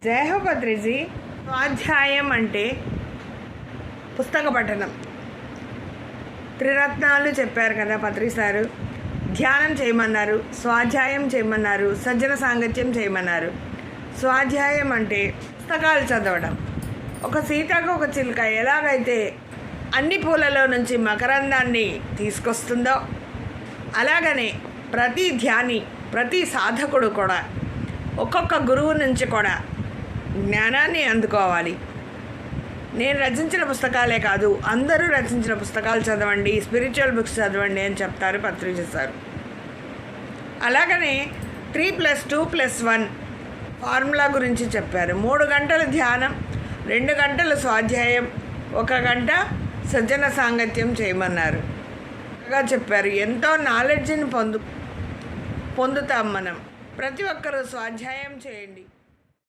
జై హో పత్రిజీ. స్వాధ్యాయం అంటే పుస్తక పఠనం. త్రిరత్నాలు చెప్పారు కదా పత్రి సారు. ధ్యానం చేయమన్నారు, స్వాధ్యాయం చేయమన్నారు, సజ్జన సాంగత్యం చేయమన్నారు. స్వాధ్యాయం అంటే పుస్తకాలు చదవడం. ఒక సీతాకు ఒక చిలుక ఎలాగైతే అన్ని పూలలో నుంచి మకరందాన్ని తీసుకొస్తుందో అలాగనే ప్రతి ధ్యాని, ప్రతి సాధకుడు కూడా ఒక్కొక్క గురువు నుంచి కూడా జ్ఞానాన్ని అందుకోవాలి. నేను రచించిన పుస్తకాలే కాదు, అందరూ రచించిన పుస్తకాలు చదవండి, స్పిరిచువల్ బుక్స్ చదవండి అని చెప్తారు పత్రి సారు. అలాగనే 3+2+1 ఫార్ములా గురించి చెప్పారు. 3 గంటల ధ్యానం, 2 గంటల స్వాధ్యాయం, 1 గంట సజ్జన సాంగత్యం చేయమన్నారు. చెప్పారు. ఎంతో నాలెడ్జ్ని పొందుతాం మనం. ప్రతి ఒక్కరూ స్వాధ్యాయం చేయండి.